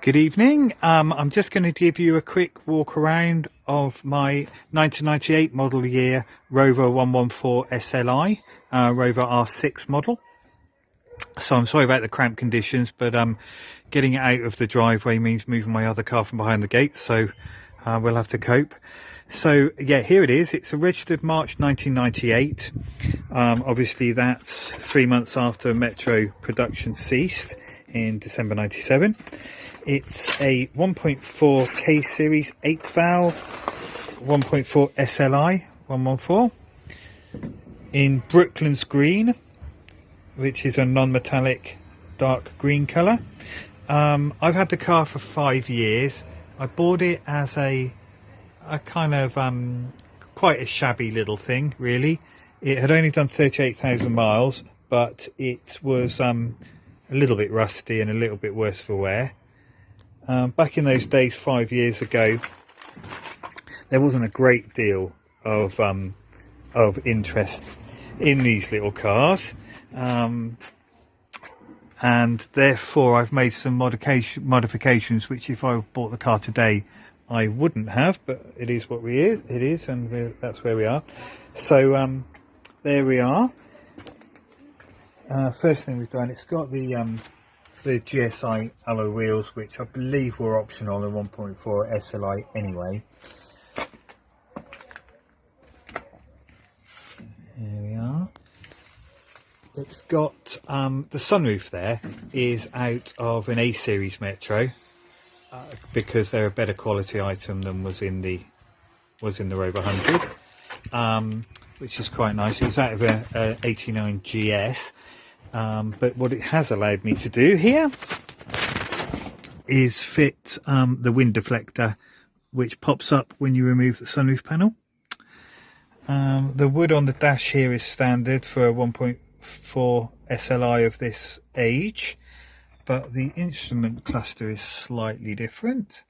Good evening. I'm just going to give you a quick walk around of my 1998 model year Rover 114 SLI, Rover R6 model. So I'm sorry about the cramped conditions, but getting it out of the driveway means moving my other car from behind the gate, so we'll have to cope. So yeah, here it is. It's registered March 1998. Obviously that's 3 months after Metro production ceased in December 97. It's a 1.4 K series 8 valve 1.4 SLI 114 in Brooklands green, which is a non-metallic dark green colour. I've had the car for 5 years. I bought it as a kind of quite a shabby little thing, really. It had only done 38,000 miles, but it was a little bit rusty and a little bit worse for wear. Back in those days, 5 years ago, there wasn't a great deal of interest in these little cars, and therefore I've made some modifications which, if I bought the car today, I wouldn't have. But it is what it is, and that's where we are. So there we are. First thing we've done, it's got the GSI alloy wheels, which I believe were optional in 1.4 SLI anyway. Here we are. It's got the sunroof there is out of an A series Metro, because they're a better quality item than was in the Rover 100, which is quite nice. It was out of a 89 GS. But what it has allowed me to do here is fit the wind deflector, which pops up when you remove the sunroof panel. The wood on the dash here is standard for a 1.4 SLI of this age, but the instrument cluster is slightly different,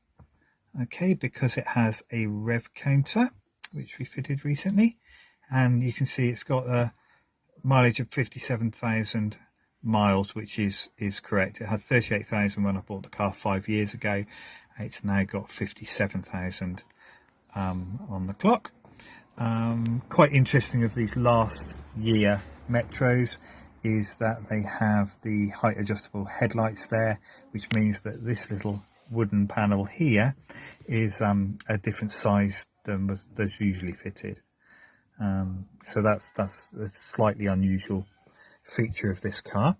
okay, because it has a rev counter, which we fitted recently, and you can see it's got a mileage of 57,000 miles, which is correct. It had 38,000 when I bought the car 5 years ago. It's now got 57,000 on the clock. Quite interesting of these last year Metros is that they have the height adjustable headlights there, which means that this little wooden panel here is a different size than was usually fitted. So that's a slightly unusual feature of this car.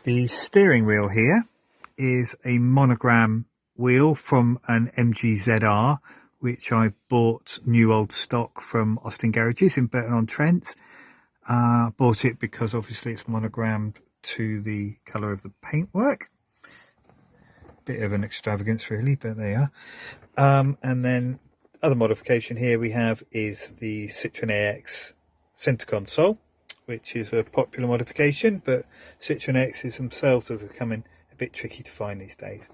The steering wheel here is a monogram wheel from an MG-ZR, which I bought new old stock from Austin Garages in Burton-on-Trent. Bought it because obviously it's monogrammed to the colour of the paintwork. Bit of an extravagance really, but they are. And then other modification here we have is the Citroen AX centre console, which is a popular modification, but Citroen AXs themselves are becoming a bit tricky to find these days.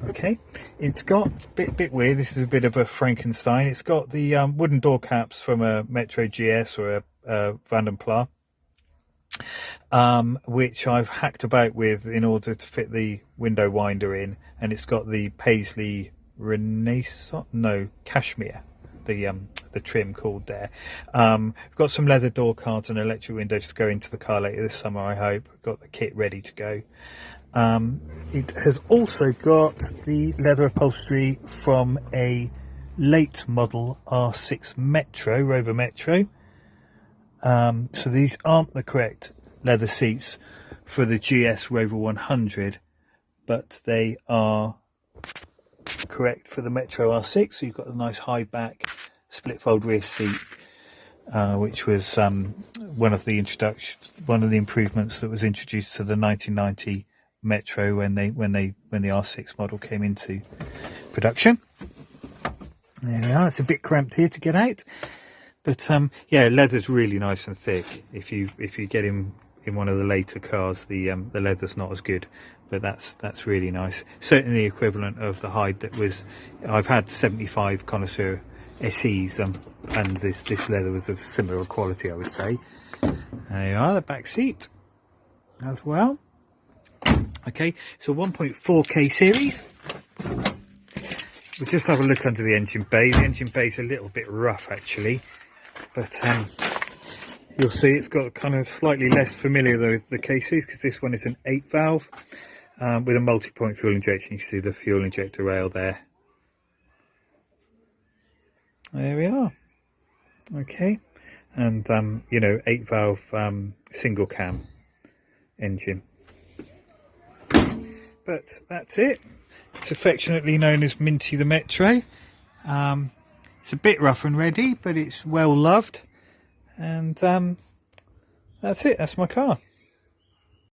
Okay, it's got a bit weird. This is a bit of a Frankenstein. It's got the wooden door caps from a Metro GS or a Van Pla, which I've hacked about with in order to fit the window winder in, and it's got the Paisley Cashmere, the trim called there. We've got some leather door cards and electric windows to go into the car later this summer, I hope. We've got the kit ready to go. It has also got the leather upholstery from a late model R6 Metro, Rover Metro. So these aren't the correct leather seats for the GS Rover 100, but they are correct for the Metro R6. So you've got a nice high back split fold rear seat, which was one of the improvements that was introduced to the 1990 Metro when the R6 model came into production. There we are. It's a bit cramped here to get out, but yeah, leather's really nice and thick. If you get in one of the later cars, the leather's not as good, but that's really nice. Certainly the equivalent of the hide that was. I've had 75 Connoisseur SEs, and this leather was of similar quality, I would say. There you are, the back seat as well. Okay, so 1.4K series. We'll just have a look under the engine bay. The engine bay is a little bit rough actually, but you'll see it's got kind of slightly less familiar though with the cases, because this one is an 8 valve with a multi-point fuel injection. You see the fuel injector rail there. There we are. Okay, and you know, 8 valve single cam engine. But that's it. It's affectionately known as Minty the Metro. It's a bit rough and ready, but it's well loved. And that's it. That's my car.